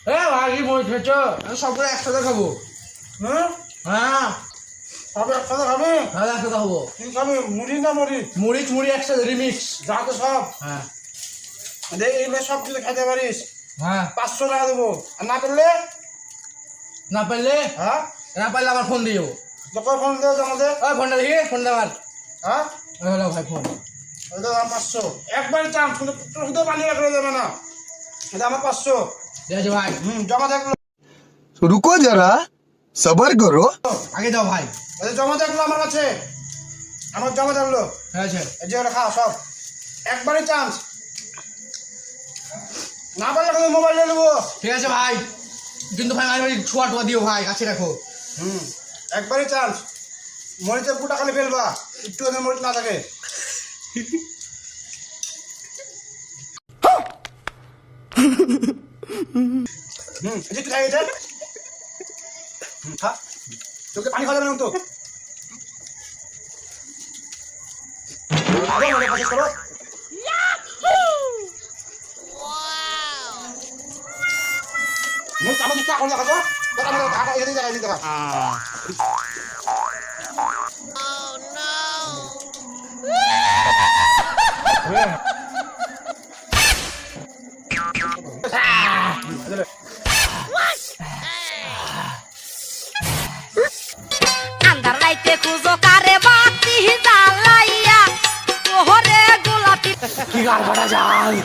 এ ভাই কি মুড়ি খেয়েছো? সবগুলো একসাথে খাবো। হ্যাঁ হ্যাঁ সব একসাথে খাবি? হ্যাঁ একসাথে খাবো। কি খাবি, মুড়ি না মরিচ? মরিচ মুড়ি একসাথে রিমিক্স। যা তো সব হ্যাঁ এইগুলো সব যদি খেতে পারিস হ্যাঁ 500 টাকা দেবো, আর না পেলে না পারলে হ্যাঁ না পারলে আবার ফোন দিও। তোকে ফোন দেওয়া আমাদের। ওই ফোনটা দেখি ফোন দেওয়ার। হ্যাঁ হলো ভাই ফোন। এটা দাম 500 একবারে চান্স, কিন্তু শুধু বানিয়ে রাখলে যাবে না। এটা আমার 500। ঠিক আছে ভাই। জমা থাকলো। रुको जरा सबर करो। আগে যাও ভাই। এটা জমা থাকলো আমার কাছে, আমার জমা থাকলো। ঠিক আছে এই যে ওরা খা সব একবারে চান্স, না পারলে কিন্তু মোবাইল নিয়ে নেবো। ঠিক আছে ভাই, কিন্তু ভাই আমি ছোয়া টোয়া দিও ভাই, কাছে রাখো। একবারে চান্স। মরিচের পুটা খালি ফেলবা, একটু মরিচ না থাকে। এই যে তুই খাই এটা। খা, তোকে পানি খাওয়া যাবে না তো। চামচ চা করে দেখা ঢাকা এদিকে দেখা এদিকে দেখা। আন্ধার রাইতে খুঁজো কারে বাতি জ্বালাইয়া ওহরে গোলাপি কি গাল ফাটা যায়।